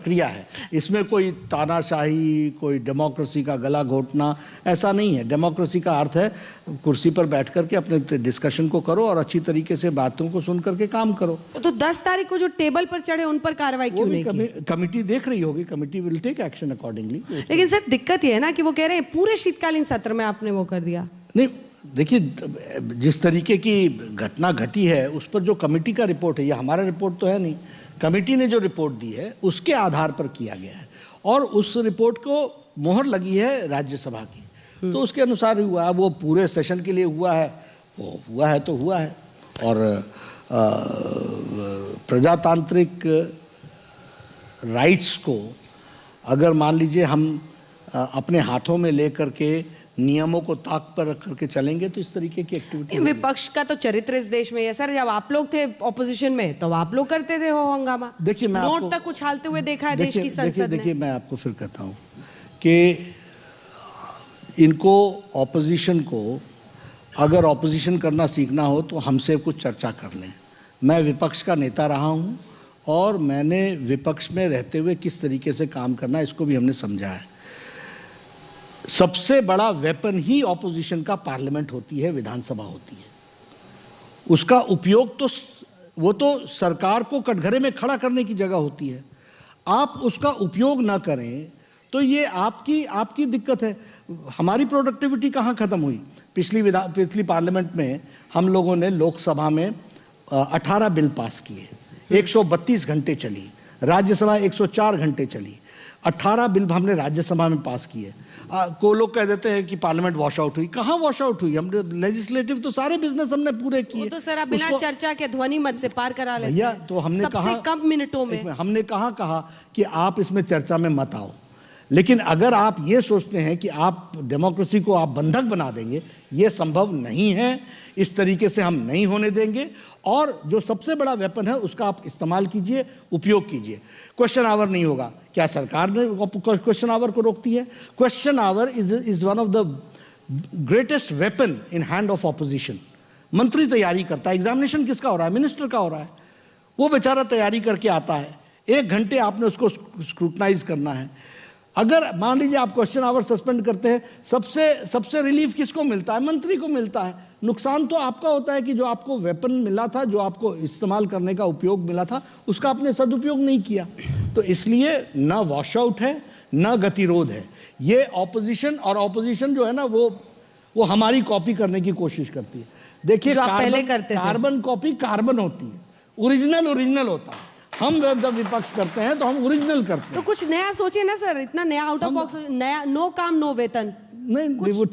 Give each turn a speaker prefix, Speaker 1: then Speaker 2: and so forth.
Speaker 1: प्रक्रिया है। इसमें कोई तानाशाही, कोई डेमोक्रेसी का गला घोटना ऐसा नहीं है। डेमोक्रेसी का अर्थ है कुर्सी पर बैठ करके अपने डिस्कशन को करो और अच्छी तरीके से बातों को सुन करके काम करो।
Speaker 2: तो 10 तारीख को जो टेबल पर चढ़े उन पर कार्रवाई क्यों नहीं की?
Speaker 1: कमिटी देख रही होगी, committee will take action accordingly.
Speaker 2: लेकिन सर दिक्कत ये है ना कि वो कह रहे हैं पूरे शीतकालीन सत्र में आपने वो कर दिया।
Speaker 1: नहीं, देखिए जिस तरीके की घटना घटी है उस पर जो कमेटी का रिपोर्ट है, ये हमारा रिपोर्ट तो है नहीं, कमेटी ने जो रिपोर्ट दी है उसके आधार पर किया गया है और उस रिपोर्ट को मोहर लगी है राज्यसभा की, तो उसके अनुसार ही हुआ है। वो पूरे सेशन के लिए हुआ है, वो हुआ है तो हुआ है। और प्रजातांत्रिक राइट्स को अगर मान लीजिए हम अपने हाथों में लेकर के नियमों को ताक पर रख करके चलेंगे तो इस तरीके की एक्टिविटी।
Speaker 2: विपक्ष का तो चरित्र इस देश में है सर। जब आप लोग थे ऑपोजिशन में तो आप लोग करते थे हो हंगामा।
Speaker 1: देखिए मैं
Speaker 2: नोट तक उछालते हुए देखा है देश की संसद ने।
Speaker 1: देखिए मैं आपको फिर कहता हूँ कि इनको ऑपोजिशन को अगर ऑपोजिशन करना सीखना हो तो हमसे कुछ चर्चा कर लें। मैं विपक्ष का नेता रहा हूँ और मैंने विपक्ष में रहते हुए किस तरीके से काम करना इसको भी हमने समझा है। सबसे बड़ा वेपन ही ऑपोजिशन का पार्लियामेंट होती है, विधानसभा होती है। उसका उपयोग तो वो तो सरकार को कटघरे में खड़ा करने की जगह होती है। आप उसका उपयोग ना करें तो ये आपकी दिक्कत है। हमारी प्रोडक्टिविटी कहाँ ख़त्म हुई? पिछली पार्लियामेंट में हम लोगों ने लोकसभा में 18 बिल पास किए, 132 घंटे चली, राज्यसभा 104 घंटे चली, 18 बिल हमने राज्यसभा में पास किए। को लोग कह देते हैं कि पार्लियामेंट वॉश आउट हुई। कहाँ वॉश आउट हुई? हमने लेजिस्लेटिव तो सारे बिजनेस हमने पूरे किए।
Speaker 2: तो सर आप बिना चर्चा के ध्वनि मत से पार करा लेते
Speaker 1: भैया, तो हमने
Speaker 2: सबसे कम मिनटों में
Speaker 1: हमने कहा कि आप इसमें चर्चा में मत आओ। लेकिन अगर आप ये सोचते हैं कि आप डेमोक्रेसी को आप बंधक बना देंगे, ये संभव नहीं है। इस तरीके से हम नहीं होने देंगे और जो सबसे बड़ा वेपन है उसका आप इस्तेमाल कीजिए, उपयोग कीजिए। क्वेश्चन आवर नहीं होगा। क्या सरकार ने क्वेश्चन आवर को रोकती है? Question our is one of the greatest weapon in hand of opposition. मंत्री तैयारी करता है, एग्जामिनेशन किसका हो रहा है? मिनिस्टर का हो रहा है। वो बेचारा तैयारी करके आता है, 1 घंटे आपने उसको स्क्रूटनाइज करना है। अगर मान लीजिए आप क्वेश्चन आवर सस्पेंड करते हैं, सबसे रिलीफ किसको मिलता है? मंत्री को मिलता है। नुकसान तो आपका होता है कि जो आपको वेपन मिला था, जो आपको इस्तेमाल करने का उपयोग मिला था, उसका आपने सदुपयोग नहीं किया। तो इसलिए ना वॉश आउट है ना गतिरोध है। ये ऑपोजिशन जो है ना वो हमारी कॉपी करने की कोशिश करती है। देखिए कार्बन कॉपी कार्बन होती है, ओरिजिनल होता है। हम जब विपक्ष करते हैं तो हम ओरिजिनल करते हैं।
Speaker 2: तो कुछ नया सोचिए ना सर। इतना नया आउट ऑफ बॉक्स, नया नो काम नो वेतन
Speaker 1: नहीं, वो